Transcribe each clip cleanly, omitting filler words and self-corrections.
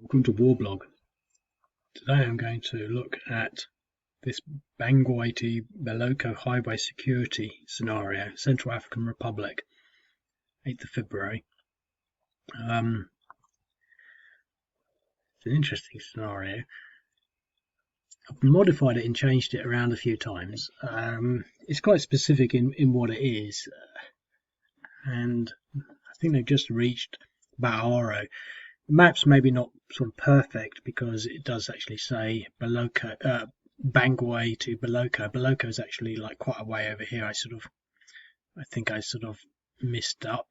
Welcome to Warblog. Today I'm going to look at this Bangui to Beloko highway security scenario, Central African Republic, 8th of February. It's an interesting scenario. I've modified it and changed it around a few times. It's quite specific in what it is, and I think they've just reached Baoro. The map's maybe not sort of perfect because it does actually say Beloko, Bangui to Beloko. Beloko is actually like quite a way over here. I think I sort of messed up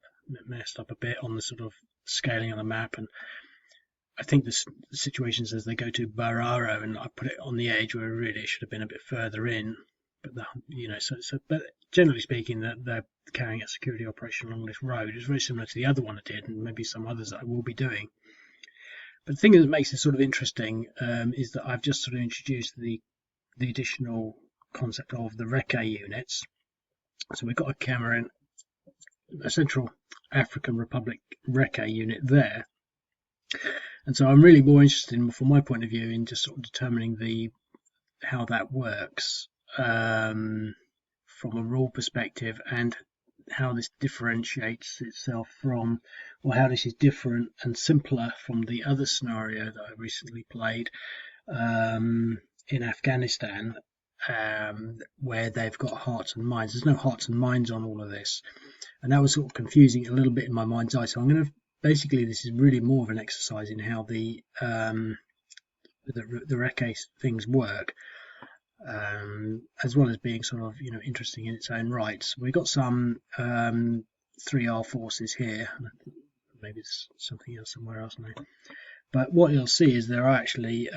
a bit on the sort of scaling on the map, and I think the situation says they go to Baoro, and I put it on the edge where really it should have been a bit further in. But but generally speaking, they're carrying out security operation along this road. It's very similar to the other one I did, and maybe some others that I will be doing. But the thing that makes it sort of interesting is that I've just sort of introduced the additional concept of the recce units. So we've got a Central African Republic recce unit there, and so I'm really more interested in, from my point of view, in just sort of determining how that works from a rule perspective, and how this differentiates itself from, or how this is different and simpler from the other scenario that I recently played in Afghanistan, where they've got hearts and minds. There's no hearts and minds on all of this, and that was sort of confusing a little bit in my mind's eye. So I'm going to basically, this is really more of an exercise in how the recce things work, as well as being sort of interesting in its own right. So we've got some 3R forces here. Maybe there's something else somewhere else now. But what you'll see is there are actually,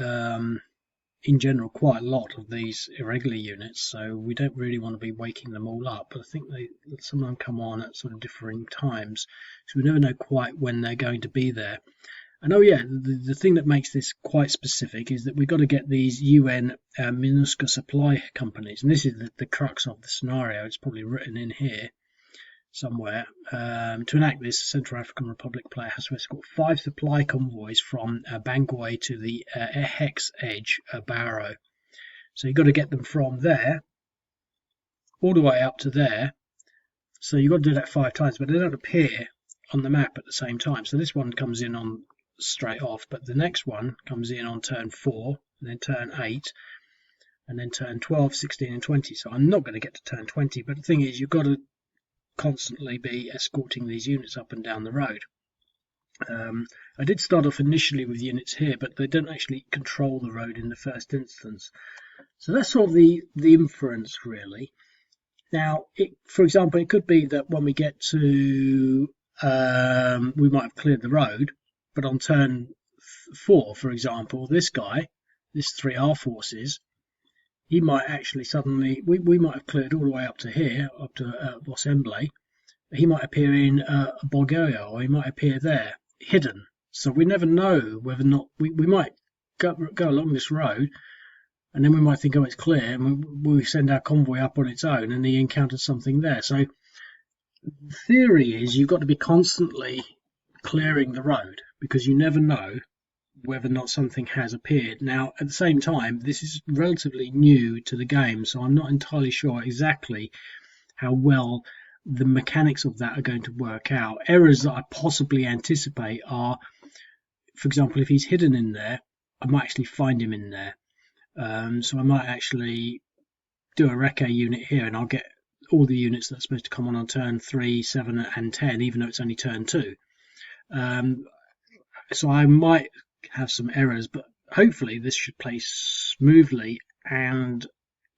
in general, quite a lot of these irregular units. So we don't really want to be waking them all up. But I think they sometimes come on at sort of differing times, so we never know quite when they're going to be there. And the thing that makes this quite specific is that we've got to get these UN MINUSCA supply companies, and this is the crux of the scenario. It's probably written in here somewhere. To enact this, Central African Republic player has to escort 5 supply convoys from Bangui to the hex edge, Baoro. So you've got to get them from there all the way up to there. So you've got to do that 5 times, but they don't appear on the map at the same time. So this one comes in on straight off, but the next one comes in on turn 4, and then turn 8, and then turn 12, 16 and 20. So I'm not going to get to turn 20, but the thing is, you've got to constantly be escorting these units up and down the road. I did start off initially with units here, but they don't actually control the road in the first instance. So that's sort of the inference, really. Now, for example, it could be that when we get to we might have cleared the road, but on turn 4, for example, this 3R forces, he might actually suddenly, we might have cleared all the way up to here, up to Assembly. He might appear in Bulgaria, or he might appear there, hidden. So we never know whether or not, we might go along this road, and then we might think, oh, it's clear, and we send our convoy up on its own, and he encounters something there. So the theory is you've got to be constantly clearing the road, because you never know whether or not something has appeared. Now, at the same time, this is relatively new to the game, so I'm not entirely sure exactly how well the mechanics of that are going to work out. Errors that I possibly anticipate are, for example, if he's hidden in there, I might actually find him in there. So I might actually do a recce unit here, and I'll get all the units that are supposed to come on turn 3, 7 and 10, even though it's only turn 2. So I might have some errors, but hopefully this should play smoothly, and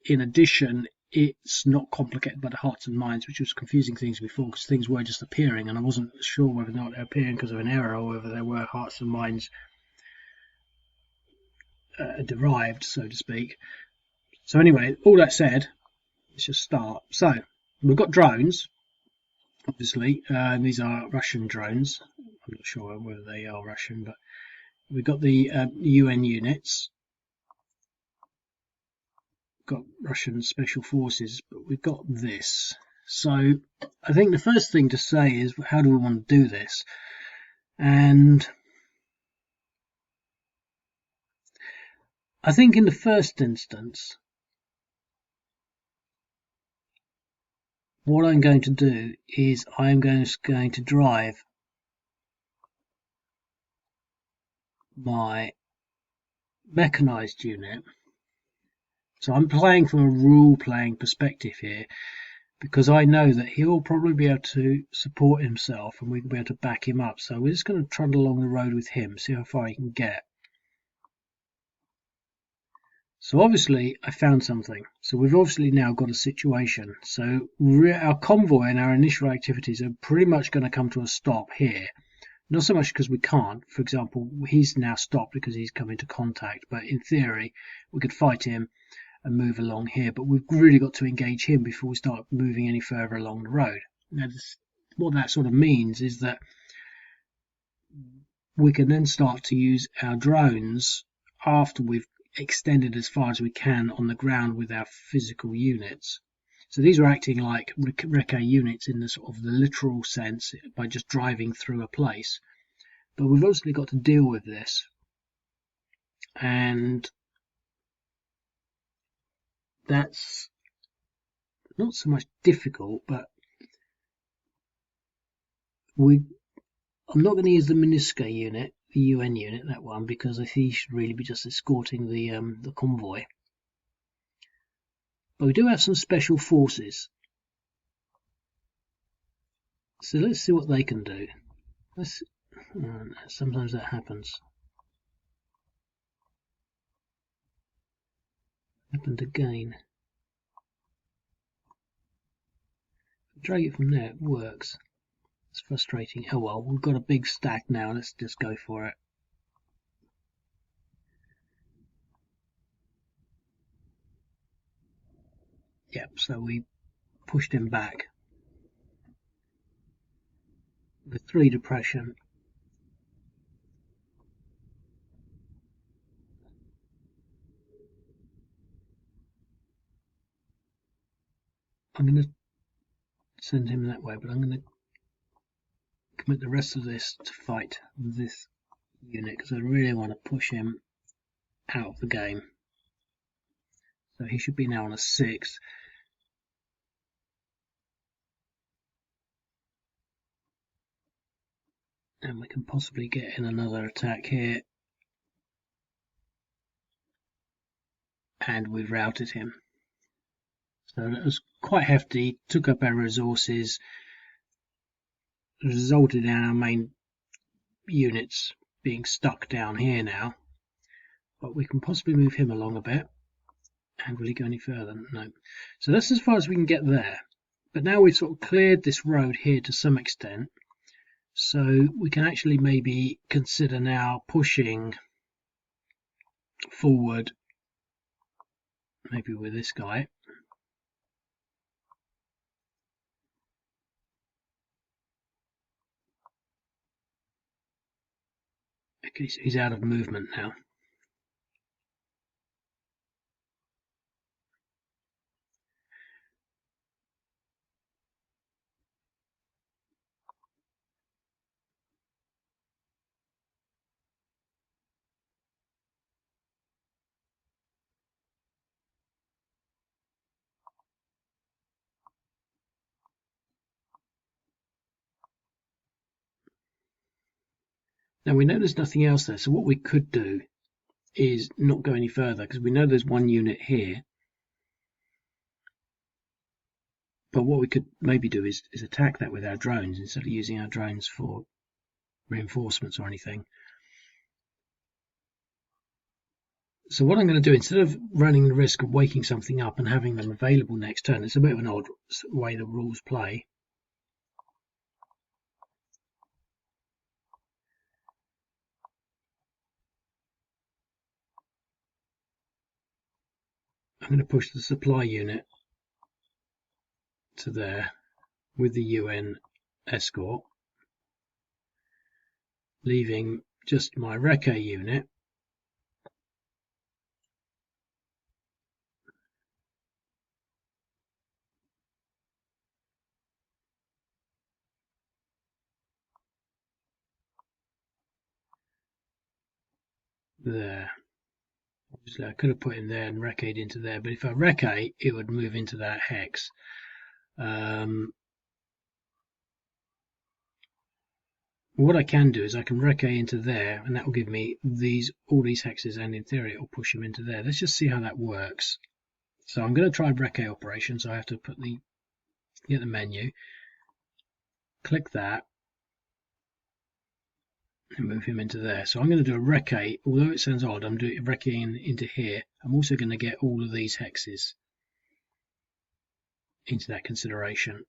in addition, it's not complicated by the hearts and minds, which was confusing things before, because things were just appearing and I wasn't sure whether or not they're appearing because of an error or whether there were hearts and minds derived, so to speak. So anyway, all that said, let's just start. So we've got drones, obviously. These are Russian drones. I'm not sure whether they are Russian, but we've got the UN units. We've got Russian special forces, but we've got this. So I think the first thing to say is, how do we want to do this? And I think in the first instance, what I'm going to do is I'm going to drive my mechanized unit. So I'm playing from a rule-playing perspective here, because I know that he'll probably be able to support himself and we'll be able to back him up. So we're just going to trundle along the road with him, see how far he can get. So obviously I found something. So we've obviously now got a situation. So our convoy and our initial activities are pretty much going to come to a stop here. Not so much because we can't. For example, he's now stopped because he's come into contact. But in theory, we could fight him and move along here. But we've really got to engage him before we start moving any further along the road. Now, what that sort of means is that we can then start to use our drones after we've extended as far as we can on the ground with our physical units. So these are acting like recce units in the sort of the literal sense by just driving through a place. But we've obviously got to deal with this, and that's not so much difficult, but I'm not going to use the MINUSCA unit, the UN unit, that one, because he should really be just escorting the convoy. But we do have some special forces, so let's see what they can do. Sometimes that happens. Happened again. Drag it from there, it works. It's frustrating. Oh well, we've got a big stack now, let's just go for it. Yep, so we pushed him back with 3 depression. I'm going to send him that way, but I'm going to commit the rest of this to fight this unit because I really want to push him out of the game. So he should be now on a 6. And we can possibly get in another attack here. And we've routed him. So that was quite hefty, took up our resources, resulted in our main units being stuck down here now. But we can possibly move him along a bit. And will he go any further? No. So that's as far as we can get there. But now we've sort of cleared this road here to some extent. So we can actually maybe consider now pushing forward, maybe with this guy. Okay, so he's out of movement now. Now we know there's nothing else there, so what we could do is not go any further because we know there's one unit here. But what we could maybe do is attack that with our drones instead of using our drones for reinforcements or anything. So what I'm going to do, instead of running the risk of waking something up and having them available next turn, it's a bit of an odd way the rules play. I'm going to push the supply unit to there with the UN escort, leaving just my recce unit there. Obviously, I could have put him there and recce'd into there, but if I recce, it would move into that hex. What I can do is I can recce into there, and that will give me all these hexes, and in theory, it will push them into there. Let's just see how that works. So I'm going to try recce operation. So I have to get the menu, click that, and move him into there. So I'm going to do a recce. Although it sounds odd, I'm doing recceing into here. I'm also going to get all of these hexes into that consideration,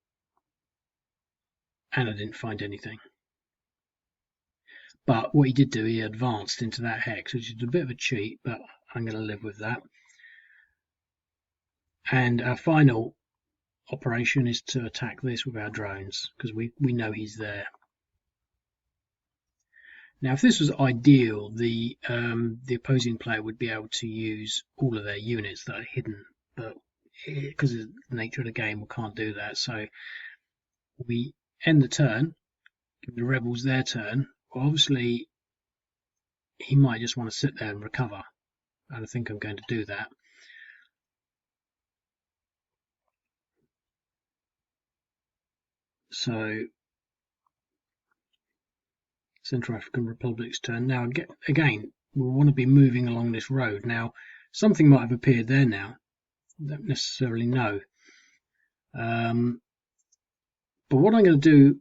and I didn't find anything. But what he did do, he advanced into that hex, which is a bit of a cheat, but I'm going to live with that. And our final operation is to attack this with our drones, because we know he's there. Now, if this was ideal, the opposing player would be able to use all of their units that are hidden, but because of the nature of the game, we can't do that. So we end the turn, give the rebels their turn. Well, obviously, he might just want to sit there and recover, and I think I'm going to do that. So Central African Republic's turn. Now, again, we'll want to be moving along this road. Now, something might have appeared there now. Don't necessarily know. But what I'm going to do,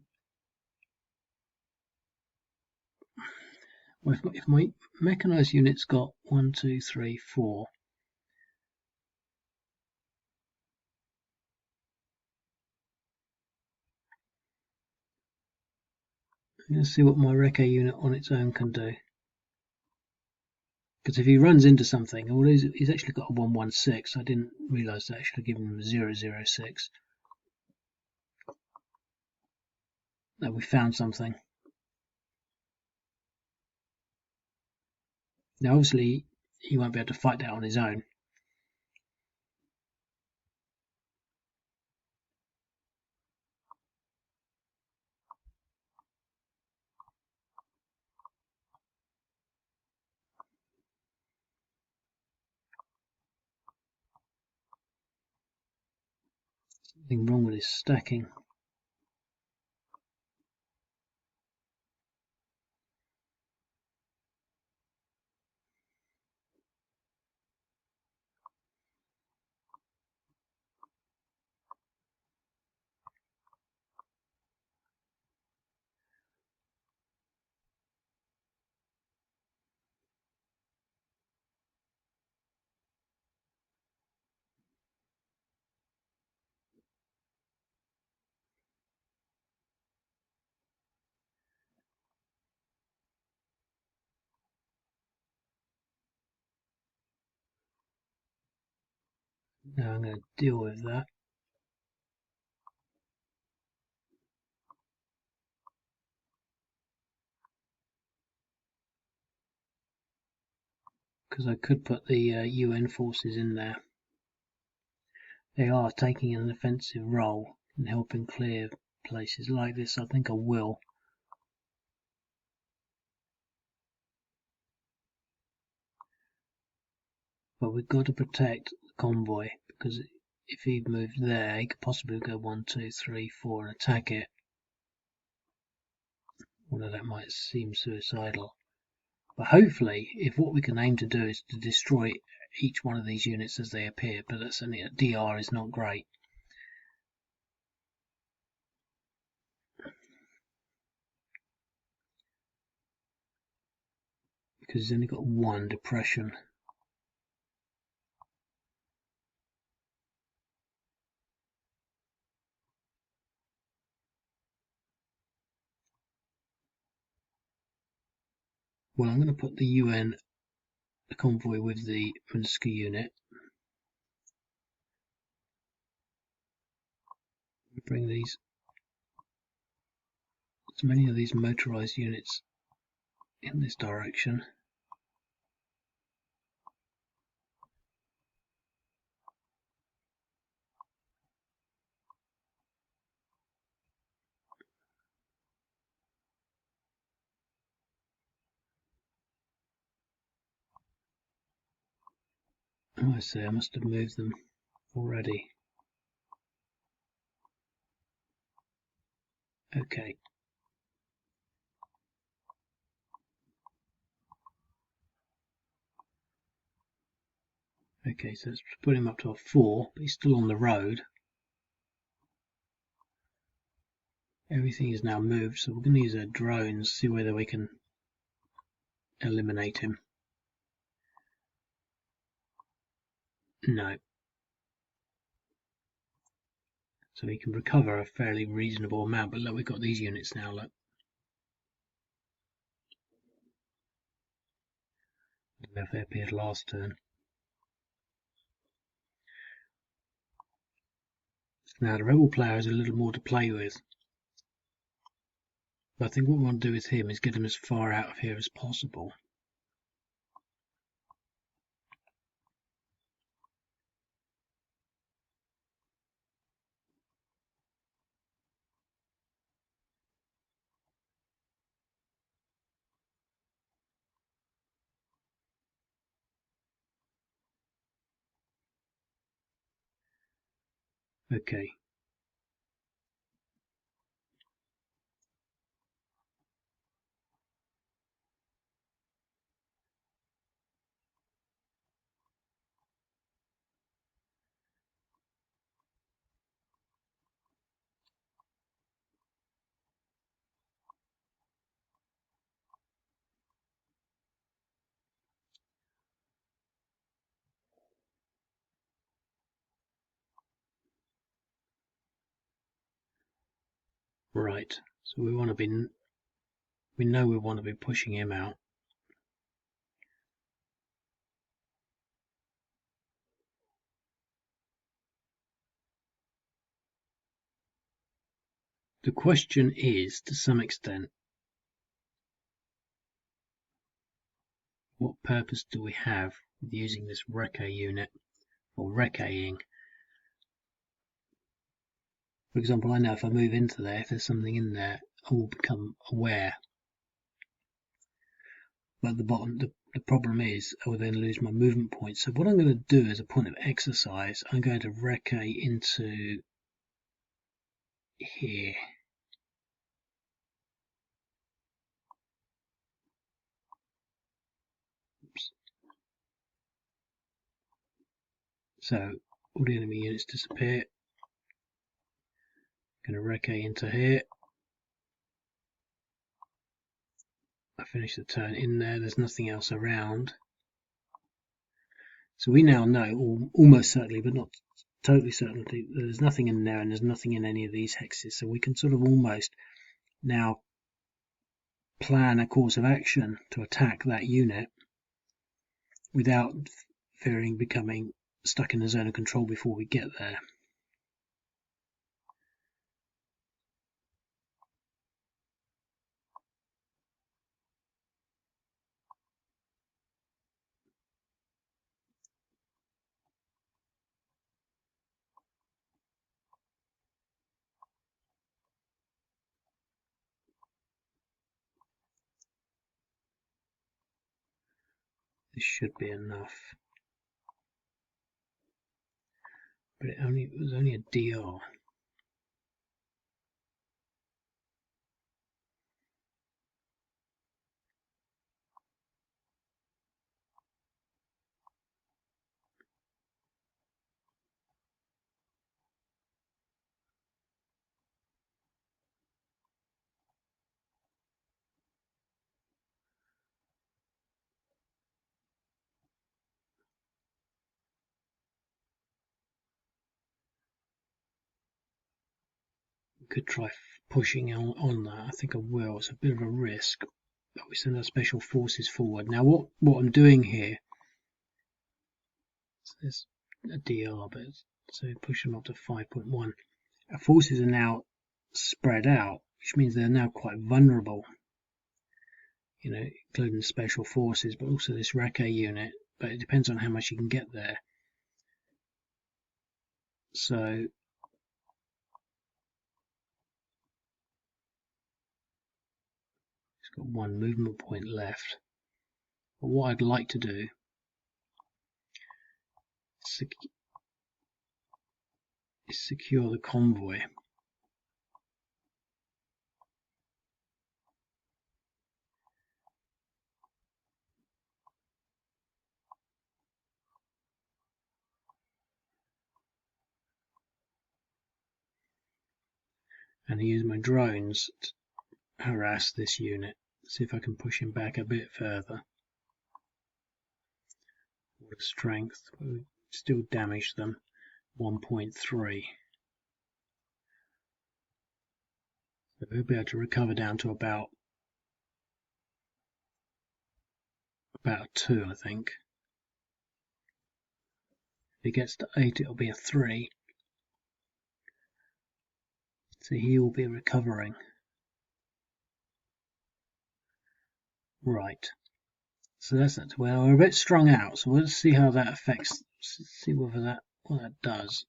well, if my mechanized unit's got 1, 2, 3, 4, I'm going to see what my recce unit on its own can do. Because if he runs into something, well, he's actually got a 116. I didn't realise that. I should have given him a 006. No, we found something. Now, obviously, he won't be able to fight that on his own. Something wrong with his stacking. Now I'm going to deal with that. Because I could put the UN forces in there. They are taking an offensive role in helping clear places like this. I think I will. But we've got to protect the convoy, because if he moved there, he could possibly go 1, 2, 3, 4 and attack it. Although that might seem suicidal. But hopefully, if what we can aim to do is to destroy each one of these units as they appear, but that's only DR is not great. Because he's only got one depression. Well, I'm going to put the UN convoy with the MINUSCA unit. Bring these, as many of these motorized units in this direction. Oh, I see, I must have moved them already. Okay. Okay, so let's put him up to a 4, but he's still on the road. Everything is now moved, so we're going to use our drones, see whether we can eliminate him. No. So he can recover a fairly reasonable amount, but look, we've got these units now, look. I don't know if they appeared last turn. Now the rebel player has a little more to play with. But I think what we want to do with him is get him as far out of here as possible. Okay. Right. So we want to be, we know we want to be pushing him out. The question is, to some extent, what purpose do we have with using this recce unit, or recceing? For example, I know if I move into there, if there's something in there, I will become aware. But at the bottom, the problem is I will then lose my movement points. So what I'm going to do as a point of exercise, I'm going to recce into here. Oops. So all the enemy units disappear. I'm going to recce into here. I finish the turn in there. There's nothing else around. So we now know, almost certainly, but not totally certainly, there's nothing in there and there's nothing in any of these hexes. So we can sort of almost now plan a course of action to attack that unit without fearing becoming stuck in the zone of control before we get there. This should be enough. But it was only a DR. Could try pushing on that. I think I will. It's a bit of a risk, but we send our special forces forward. Now what I'm doing here, so there's a DR, but so push them up to 5.1. Our forces are now spread out, which means they're now quite vulnerable, you know, including the special forces, but also this recce unit, but it depends on how much you can get there. So got one movement point left. But what I'd like to do secure the convoy. And I use my drones to harass this unit. See if I can push him back a bit further. With strength, we still damage them. 1.3. So we'll be able to recover down to about 2, I think. If he gets to 8, it'll be a 3. So he will be recovering. Right. So that's it. Well, we're a bit strung out, so we'll see how that affects. See whether what that does.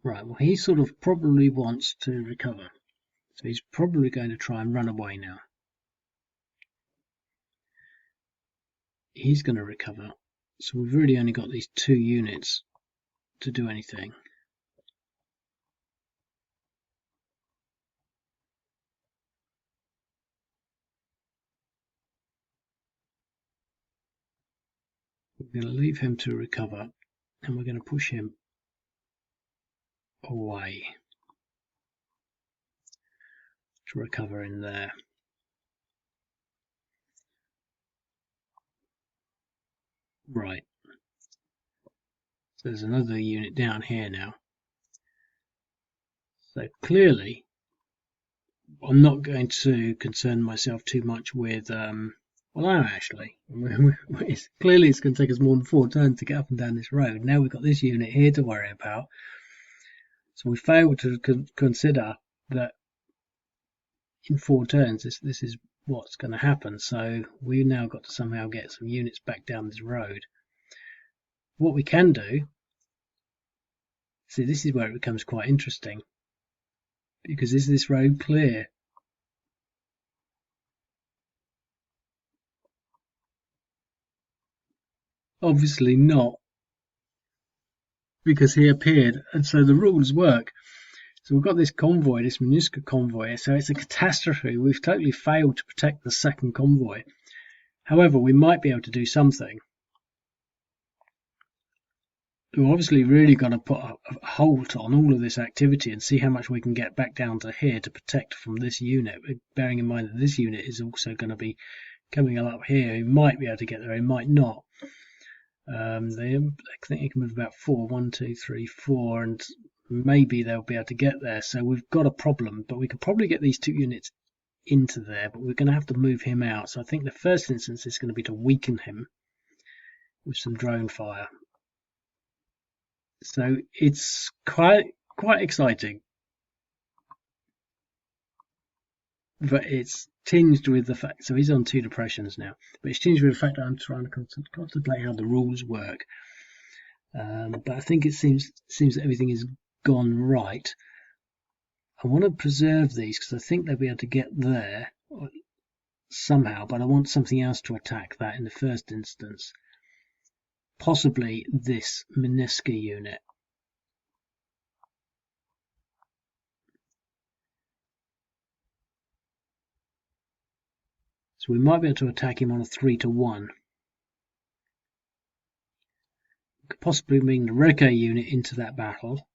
Right. Well, he sort of probably wants to recover, so he's probably going to try and run away now. He's going to recover, so we've really only got these 2 units to do anything. We're going to leave him to recover, and we're going to push him away to recover in there. Right. So there's another unit down here now. So clearly, I'm not going to concern myself too much with. Well, I am actually. Clearly, it's going to take us more than 4 turns to get up and down this road. Now we've got this unit here to worry about. So we failed to consider that in 4 turns, this is what's going to happen. So we've now got to somehow get some units back down this road. What we can do, see, this is where it becomes quite interesting, because is this road clear? Obviously not, because he appeared, and so the rules work. So we've got this convoy, this MINUSCA convoy, so it's a catastrophe. We've totally failed to protect the second convoy. However, we might be able to do something. We're obviously really going to put a halt on all of this activity and see how much we can get back down to here to protect from this unit, bearing in mind that this unit is also going to be coming up here. He might be able to get there, he might not. I think he can move about 4, 1, 2, 3, 4, and maybe they'll be able to get there. So we've got a problem, but we could probably get these 2 units into there, but we're going to have to move him out. So I think the first instance is going to be to weaken him with some drone fire. So it's quite exciting, but it's tinged with the fact. So he's on 2 depressions now, but it's tinged with the fact that I'm trying to contemplate how the rules work. But I think it seems that everything has gone right. I want to preserve these because I think they'll be able to get there somehow, but I want something else to attack that in the first instance. Possibly this MINUSCA unit. So we might be able to attack him on a 3-to-1. We could possibly bring the Reke unit into that battle.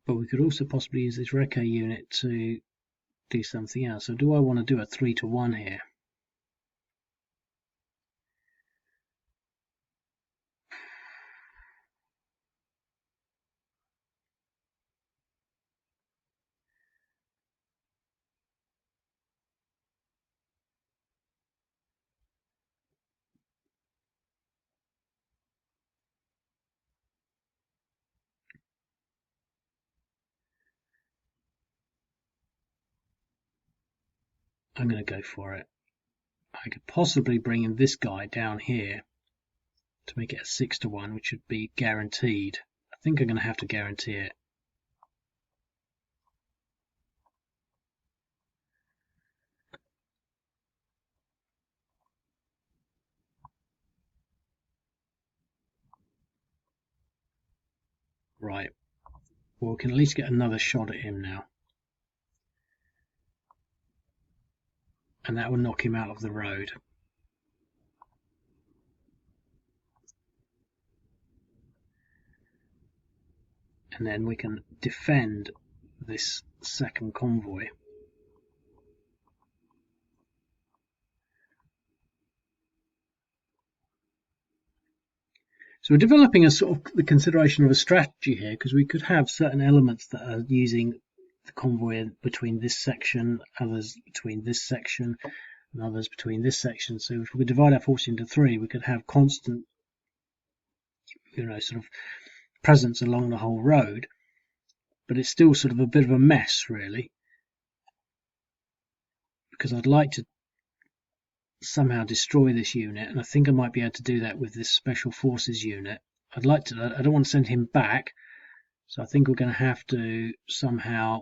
But we could also possibly use this Reke unit to do something else. So do I want to do a 3-to-1 here? I'm going to go for it. I could possibly bring in this guy down here to make it a 6-to-1, which would be guaranteed. I think I'm going to have to guarantee it. Right, well, we can at least get another shot at him now. And that will knock him out of the road. And then we can defend this second convoy. So we're developing a sort of the consideration of a strategy here, because we could have certain elements that are using the convoy between this section, others between this section, and others between this section. So if we could divide our force into three, we could have constant, sort of presence along the whole road. But it's still sort of a bit of a mess, really, because I'd like to somehow destroy this unit, and I think I might be able to do that with this special forces unit. I don't want to send him back, so I think we're going to have to somehow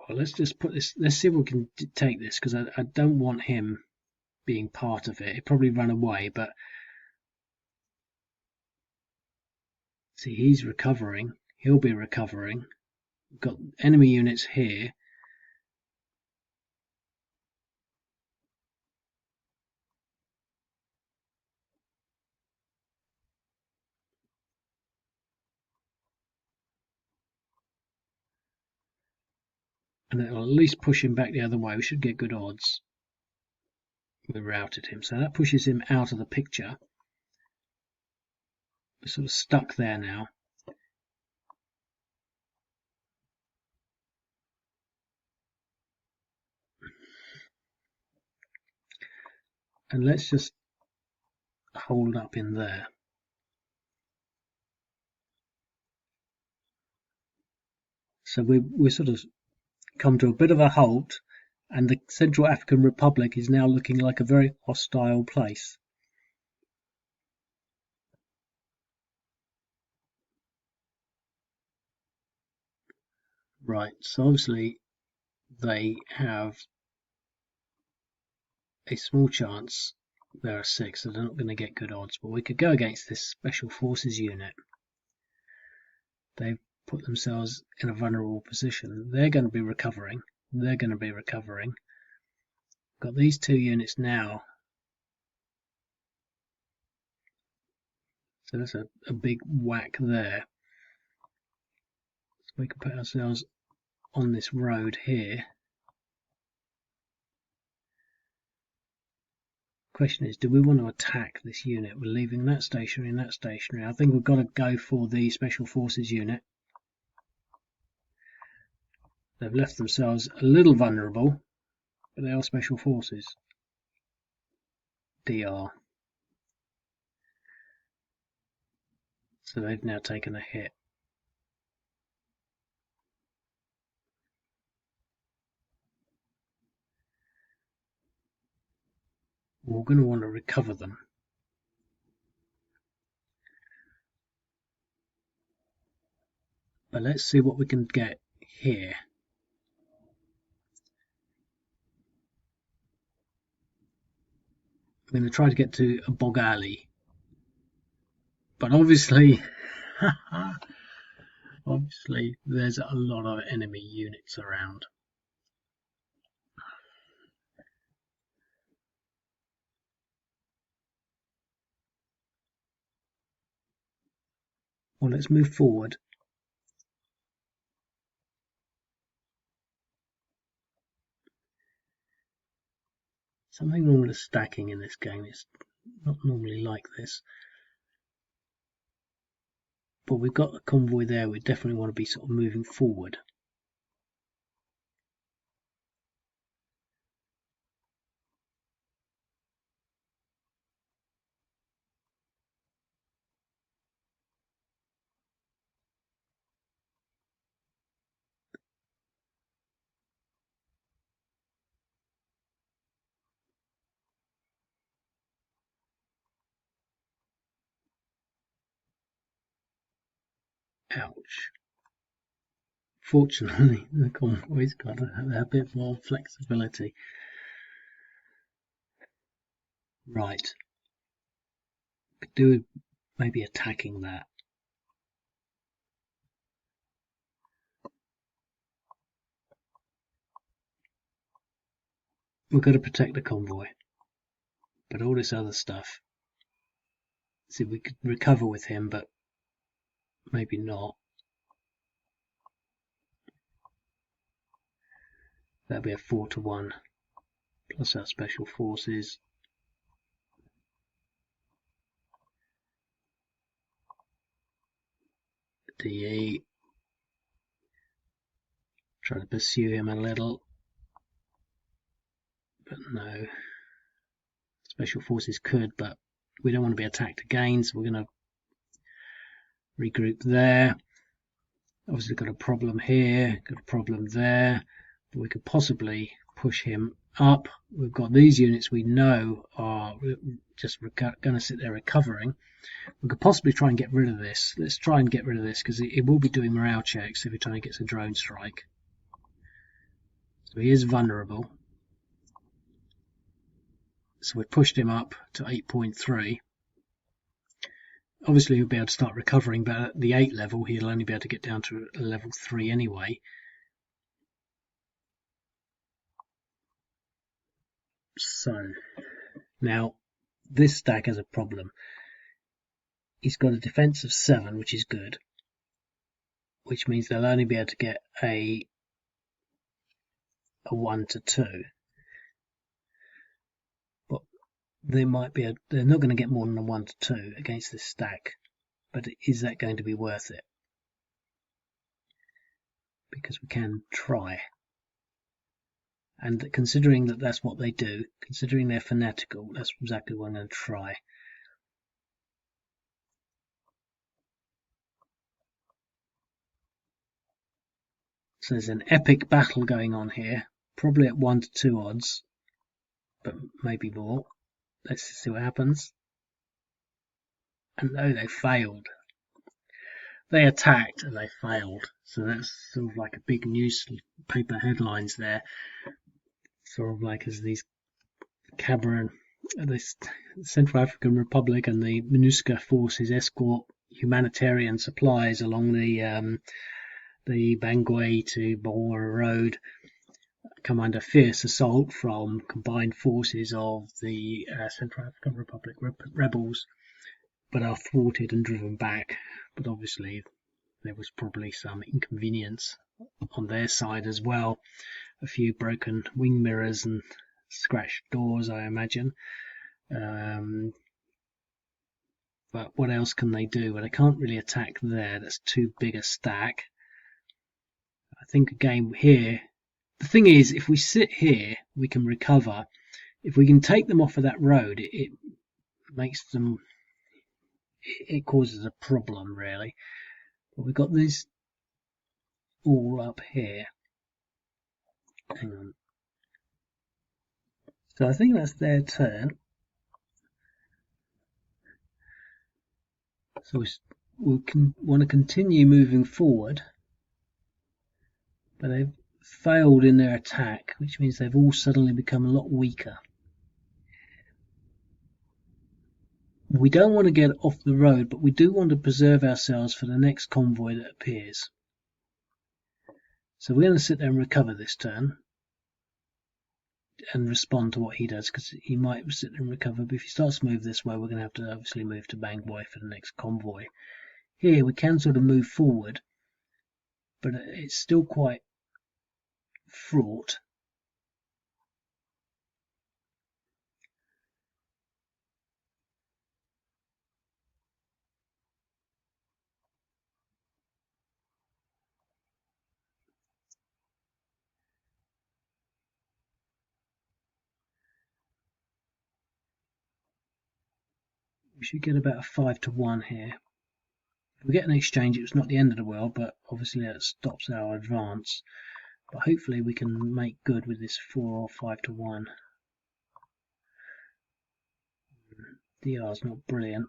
let's just put this, let's see if we can take this, because I don't want him being part of it. He'll probably run away, but see, he's recovering, he'll be recovering. We've got enemy units here. And it'll at least push him back the other way. We should get good odds. We routed him, so that pushes him out of the picture. We're sort of stuck there now. And let's just hold up in there. So we're sort of come to a bit of a halt, and the Central African Republic is now looking like a very hostile place. Right, so obviously they have a small chance. There are 6, so they're not going to get good odds, but we could go against this special forces unit. They've put themselves in a vulnerable position. They're going to be recovering. They're going to be recovering. Got these 2 units now. So that's a big whack there. So we can put ourselves on this road here. Question is, do we want to attack this unit? We're leaving that stationary and that stationary. I think we've got to go for the special forces unit. They've left themselves a little vulnerable, but they are special forces. DR. So they've now taken a hit. We're going to want to recover them. But let's see what we can get here. I'm going to try to get to a bog alley. But obviously, there's a lot of enemy units around. Well, let's move forward. Something wrong with the stacking in this game. It's not normally like this. But we've got a convoy there. We definitely want to be sort of moving forward. Ouch. Fortunately, the convoy's got a bit more flexibility. Right. Could do maybe attacking that. We've got to protect the convoy, but all this other stuff. See, we could recover with him, but maybe not. That'll be a 4-1 plus our special forces. DE. Try to pursue him a little, but no. Special forces could, but we don't want to be attacked again, so we're going to regroup there. Obviously got a problem here, got a problem there, but we could possibly push him up. We've got these units we know are just going to sit there recovering. We could possibly try and get rid of this. Let's try and get rid of this, because it will be doing morale checks every time he gets a drone strike. So he is vulnerable. So we've pushed him up to 8.3. Obviously he'll be able to start recovering, but at the 8 level he'll only be able to get down to a level 3 anyway. So now this stack has a problem. He's got a defense of 7, which is good, which means they'll only be able to get a 1 to 2. But they're not going to get more than a 1 to 2 against this stack. But is that going to be worth it? Because we can try. And considering that that's what they do, considering they're fanatical, that's exactly what I'm going to try. So there's an epic battle going on here, probably at 1 to 2 odds, but maybe more. Let's see what happens. And no, they failed. They attacked and they failed. So that's sort of like a big newspaper headlines there. Sort of like as these Cameroon, the Central African Republic and the MINUSCA forces escort humanitarian supplies along the Bangui to Baoro road, come under fierce assault from combined forces of the Central African Republic rebels, but are thwarted and driven back. But obviously there was probably some inconvenience on their side as well. A few broken wing mirrors and scratched doors, I imagine. But what else can they do? Well, they can't really attack there. That's too big a stack. I think again here, the thing is, if we sit here, we can recover. If we can take them off of that road, it makes them, it causes a problem really. But we've got this all up here. Hang on. So I think that's their turn. So we can want to continue moving forward, but they've failed in their attack, which means they've all suddenly become a lot weaker. We don't want to get off the road, but we do want to preserve ourselves for the next convoy that appears. So we're going to sit there and recover this turn and respond to what he does, because he might sit there and recover, but if he starts to move this way, we're going to have to obviously move to Bangui for the next convoy. Here we can sort of move forward, but it's still quite fraught. We should get about a 5-1 here. If we get an exchange, it's not the end of the world, but obviously that stops our advance. But hopefully we can make good with this 4 or 5-1. DR's not brilliant.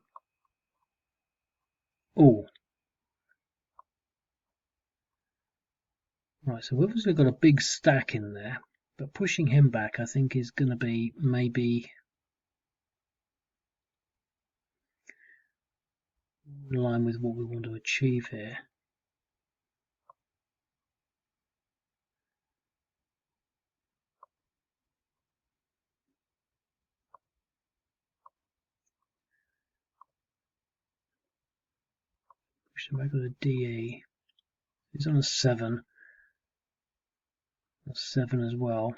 Oh. Right, so we've obviously got a big stack in there, but pushing him back I think is going to be maybe in line with what we want to achieve here. Push them back with a DE. He's on a 7. A 7 as well.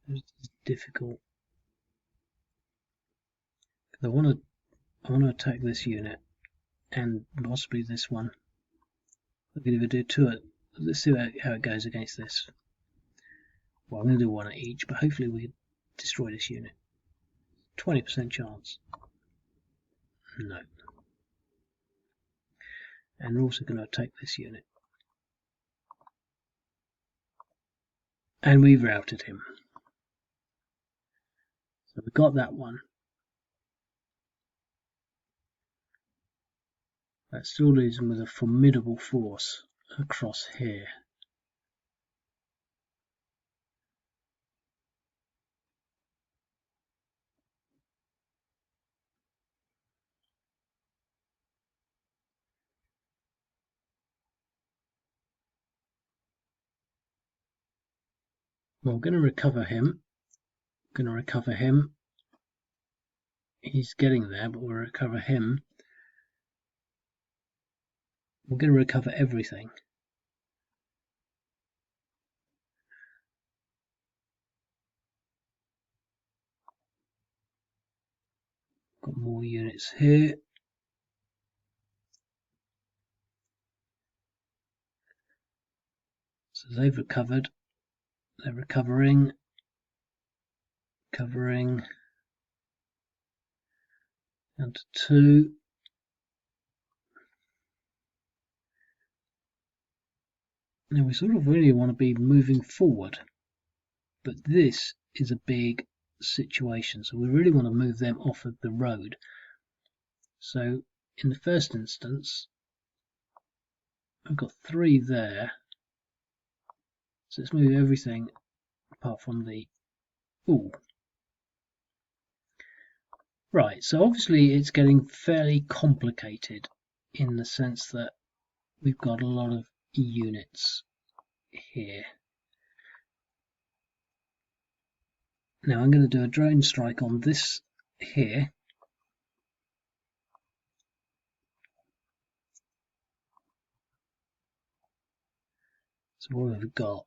This is difficult. I want to attack this unit and possibly this one. I'm going to do 2. Let's see how it goes against this. Well, I'm going to do 1 at each, but hopefully we can destroy this unit. 20% chance. No. And we're also going to attack this unit. And we've routed him. So we got that one. That still leaves him with a formidable force across here. Well, we're going to recover him. He's getting there, but we'll recover him. We're going to recover everything. Got more units here. So they've recovered. They're recovering. Covering. Down to 2. Now we sort of really want to be moving forward, but this is a big situation, so we really want to move them off of the road. So in the first instance, I've got 3 there, so let's move everything apart from the right. So obviously it's getting fairly complicated in the sense that we've got a lot of units here. Now I'm going to do a drone strike on this here. So what have we got?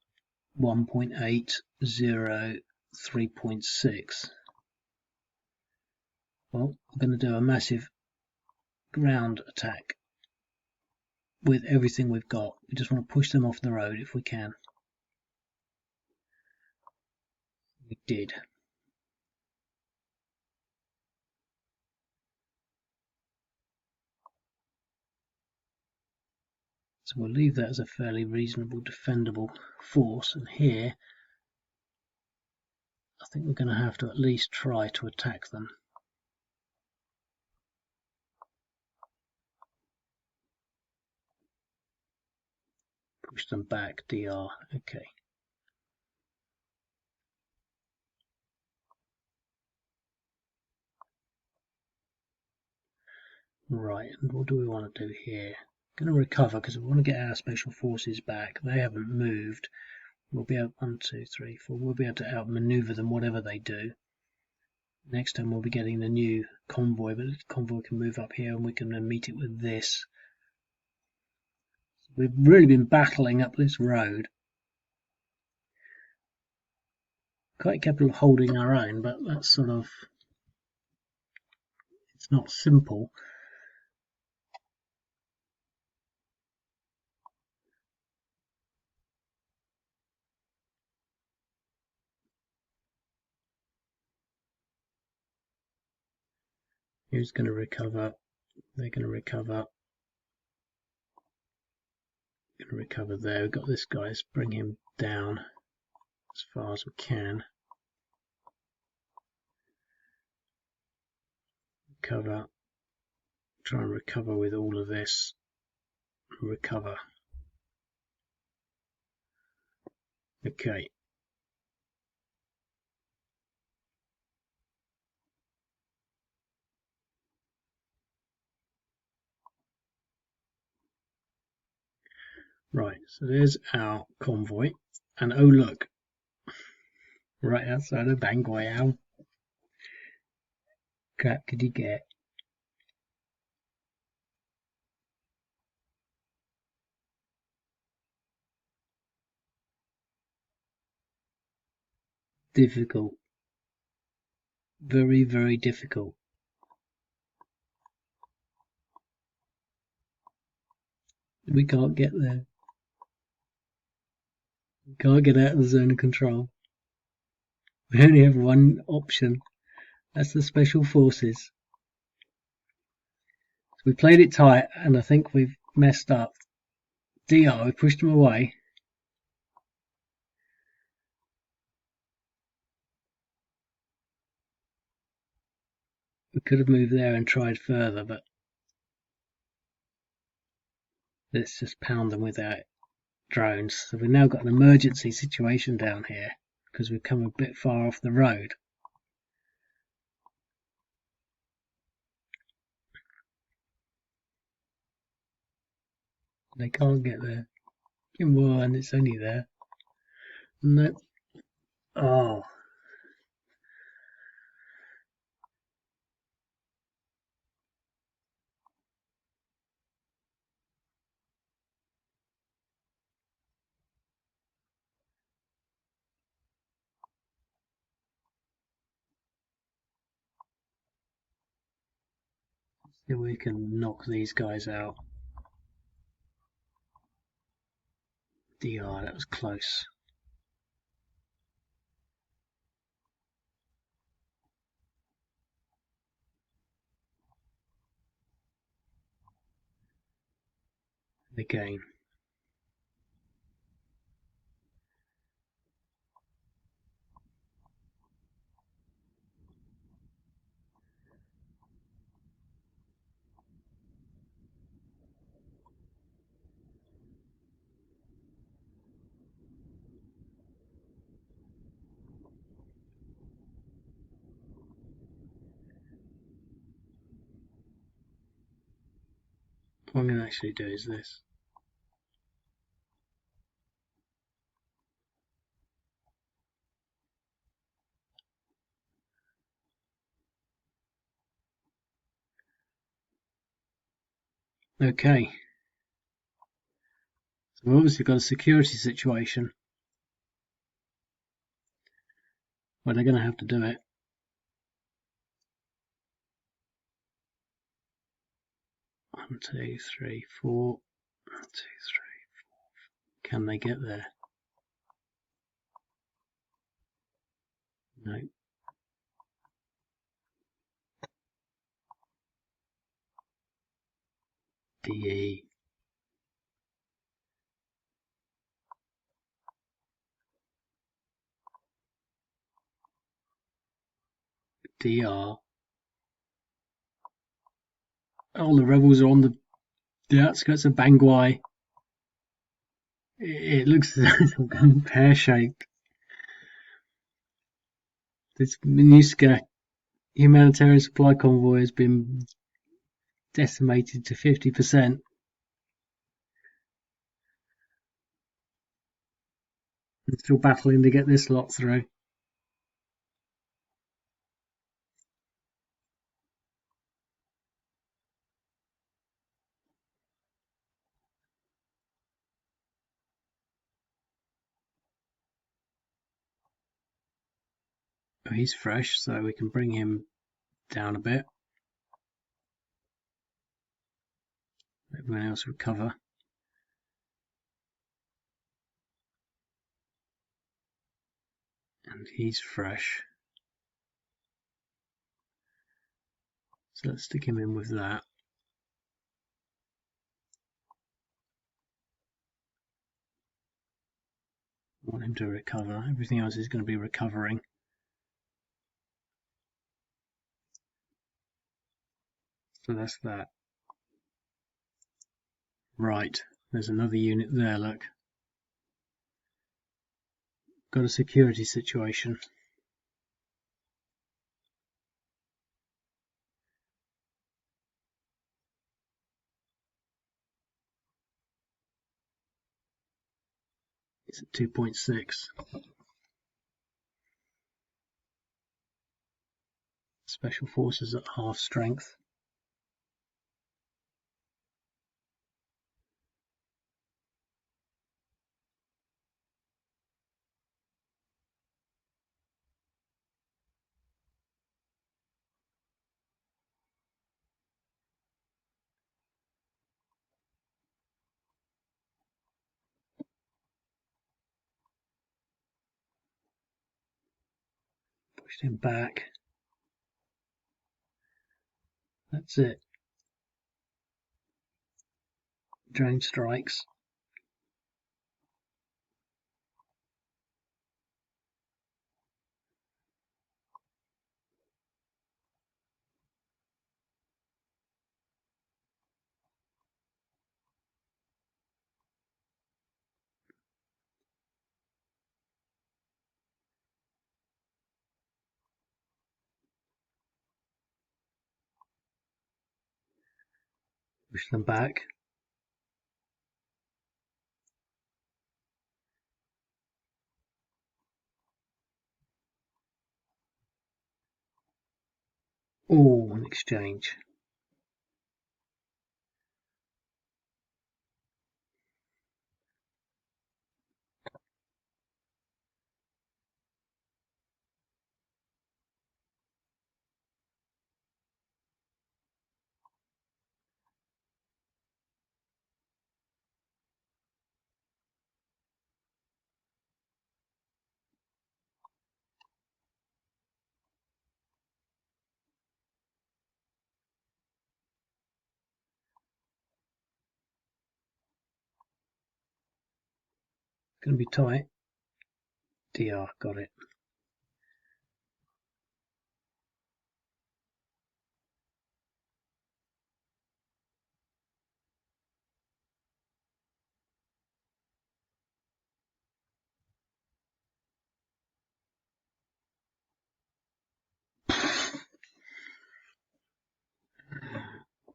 1.8, 0, 3.6. Well, we're going to do a massive ground attack with everything we've got. We just want to push them off the road if we can. We did. So we'll leave that as a fairly reasonable, defendable force. And here, I think we're going to have to at least try to attack them. Push them back, DR. Okay. Right, and what do we want to do here? Going to recover because we want to get our special forces back. They haven't moved. We'll be able 1, 2, 3, 4. We'll be able to outmaneuver them whatever they do. Next time we'll be getting the new convoy, but the convoy can move up here and we can then meet it with this. We've really been battling up this road. Quite capable of holding our own, but that's sort of, it's not simple. Who's going to recover? They're going to recover. Going to recover there. We've got this guy. Let's bring him down as far as we can. Recover. Try and recover with all of this. Recover. Okay. Right, so there's our convoy. And oh look, right outside of Bangui, how crap could you get? Difficult. Very, very difficult. We can't get there. We can't get out of the zone of control. We only have one option. That's the special forces. So we played it tight, and I think we've messed up. DR, we pushed them away. We could have moved there and tried further, but let's just pound them with our drones. So we've now got an emergency situation down here because we've come a bit far off the road. They can't get there. Come on, it's only there. Nope. Oh. See if we can knock these guys out. DR, that was close. Again. What I'm going to actually do is this. Okay. So we've obviously got a security situation where they're going to have to do it. 1, 2, 3, 4. 1, 2, 3, 4. Can they get there? No. DE. DR. Oh, the rebels are on the outskirts of Bangui. It looks as though it's all going pear-shaped. This MINUSCA humanitarian supply convoy has been decimated to 50%. I'm still battling to get this lot through. Oh, he's fresh, so we can bring him down a bit. Everyone else recover. And he's fresh. So let's stick him in with that. I want him to recover. Everything else is going to be recovering. So that's that. Right, there's another unit there, look. Got a security situation. It's at 2.6. Special forces at half strength. Pushed him back. That's it. Drone strikes. Push them back. Oh, an exchange. Going to be tight. DR, got it.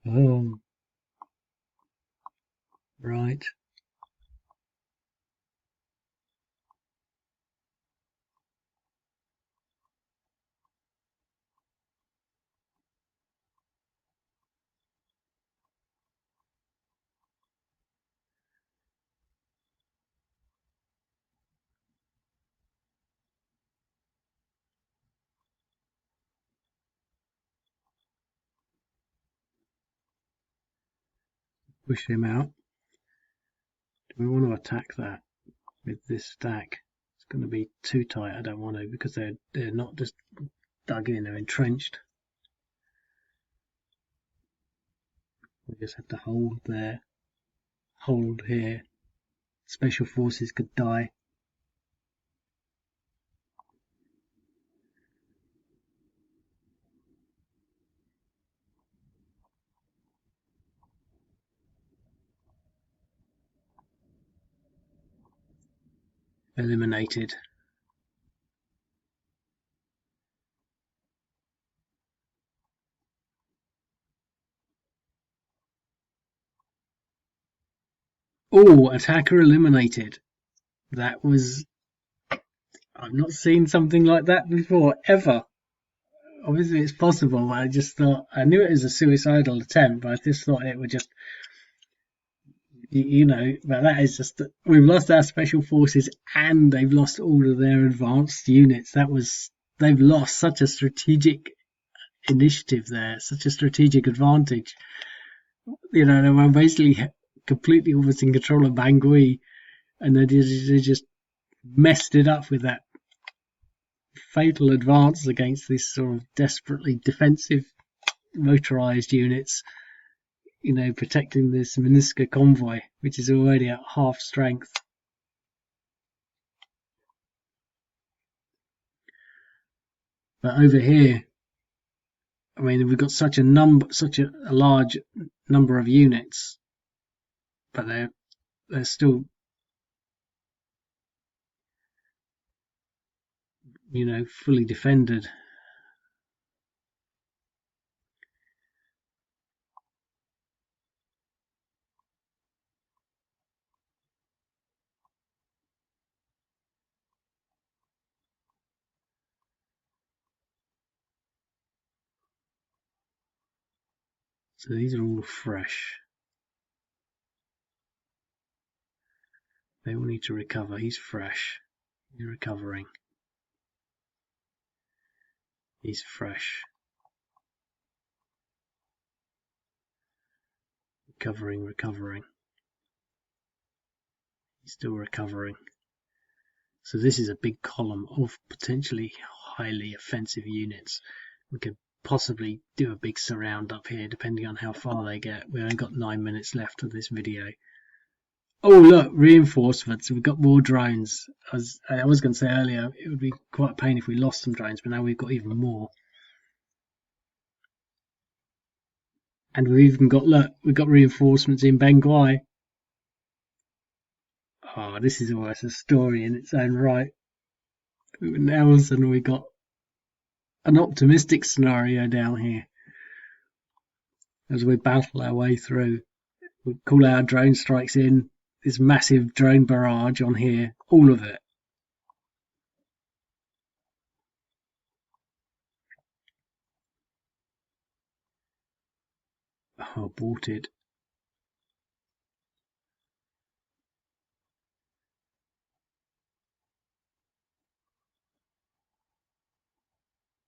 Oh, right. Push him out. Do we want to attack that with this stack? It's going to be too tight. I don't want to, because they're not just dug in, they're entrenched. We just have to hold there, hold here. Special forces could die. Eliminated. Oh, attacker eliminated. That was... I've not seen something like that before, ever. Obviously it's possible, but I just thought... I knew it was a suicidal attempt, but I just thought it would just... but that is just... We've lost our special forces and they've lost all of their advanced units. They've lost such a strategic initiative there, such a strategic advantage. They were basically completely almost in control of Bangui, and they just messed it up with that fatal advance against this sort of desperately defensive motorized units, protecting this MINUSCA convoy, which is already at half strength. But over here, I mean, we've got such a large number of units, but they're still, fully defended. So these are all fresh. They all need to recover. He's fresh. He's recovering. He's fresh. Recovering. He's still recovering. So this is a big column of potentially highly offensive units. We could possibly do a big surround up here depending on how far they get. We only got 9 minutes left of this video. Oh look, reinforcements. We've got more drones. I was going to say earlier, it would be quite a pain if we lost some drones, but now we've got even more. And we've even got, look, we've got reinforcements in Bangui. Oh, this is almost a story in its own right. Now all of a sudden we got an optimistic scenario down here as we battle our way through. We call our drone strikes in, this massive drone barrage on here, all of it. Oh, aborted.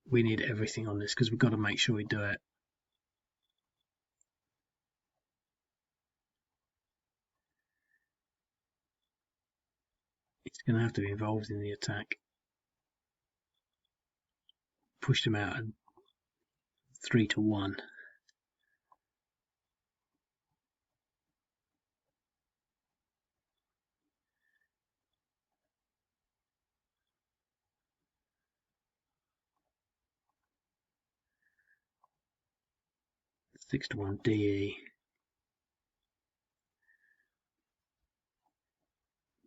We need everything on this because we've got to make sure we do it. It's going to have to be involved in the attack. Pushed him out at 3-1. Six to 1 DE.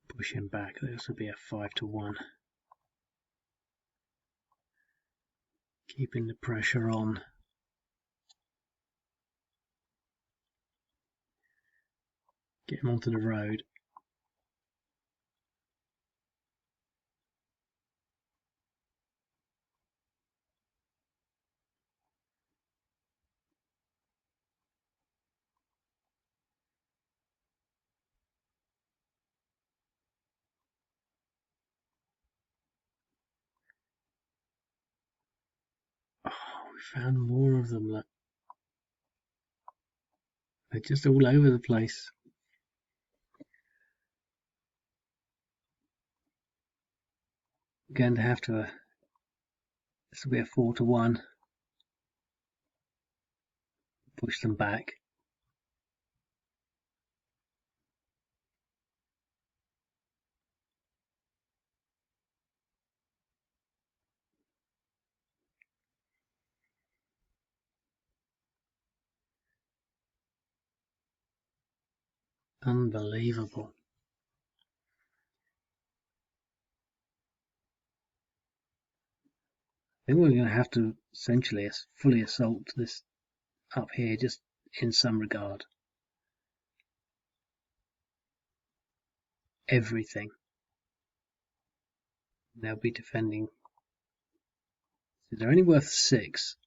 Push him back. This will be a 5-1. Keeping the pressure on. Get him onto the road. Oh, we found more of them. Look. They're just all over the place. We're going to have to. This will be a 4-1. Push them back. Unbelievable. I think we're going to have to essentially fully assault this up here, just in some regard. Everything. They'll be defending. So they're only worth 6.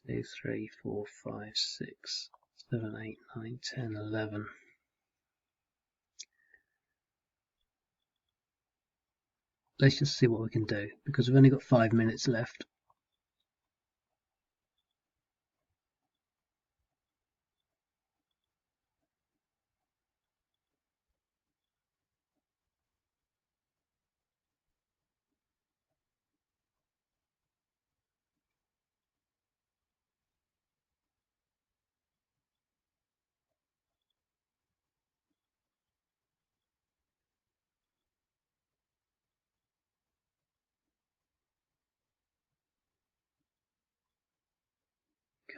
2, 3, 4, 5, 6, 7, 8, 9, 10, 11. Let's just see what we can do, because we've only got 5 minutes left.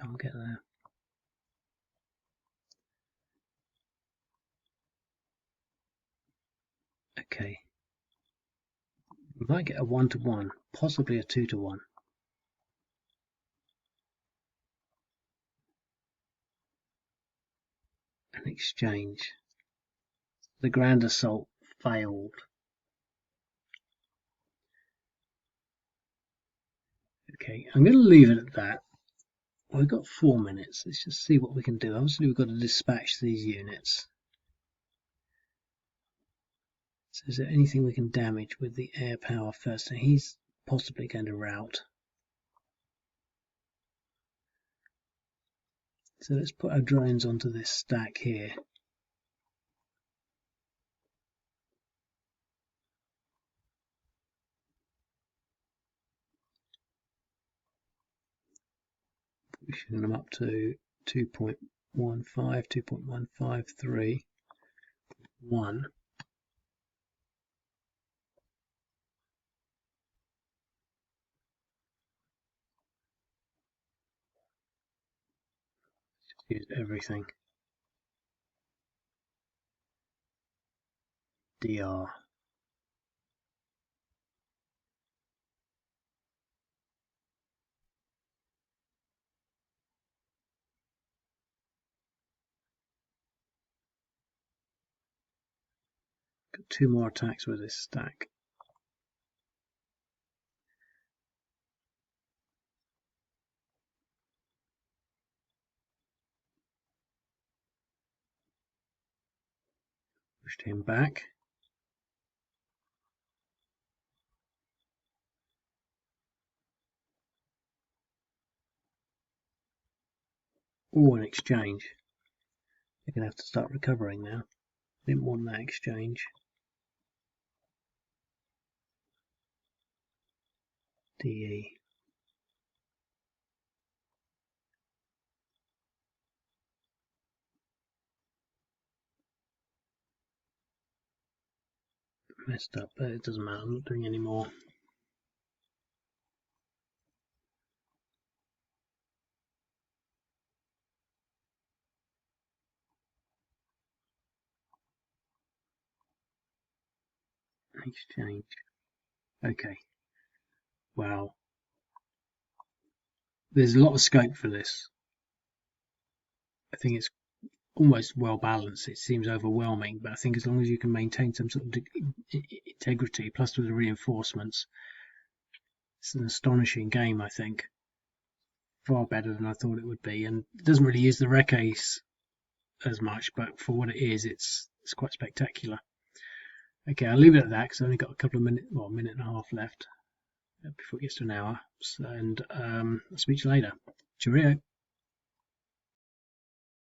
Can't get there. Okay. We might get a 1-to-1, possibly a 2-to-1. An exchange. The grand assault failed. Okay, I'm going to leave it at that. We've got 4 minutes. Let's just see what we can do. Obviously, we've got to dispatch these units. So is there anything we can damage with the air power first? So he's possibly going to rout. So let's put our drones onto this stack here. Pushing them up to 2.15, 2.153, 1. Use everything. DR. Got 2 more attacks with this stack. Pushed him back. Oh, an exchange. They're going to have to start recovering now. Didn't want that exchange. DE. Messed up, but it doesn't matter. I'm not doing any more. Exchange. Okay. Wow. There's a lot of scope for this. I think it's almost well balanced. It seems overwhelming, but I think as long as you can maintain some sort of integrity, plus with the reinforcements, it's an astonishing game, I think. Far better than I thought it would be, and it doesn't really use the recce as much, but for what it is, it's quite spectacular. Okay, I'll leave it at that because I've only got a couple of minutes, well, a minute and a half left before it gets to an hour. So, and I'll speak to you later. Cheerio.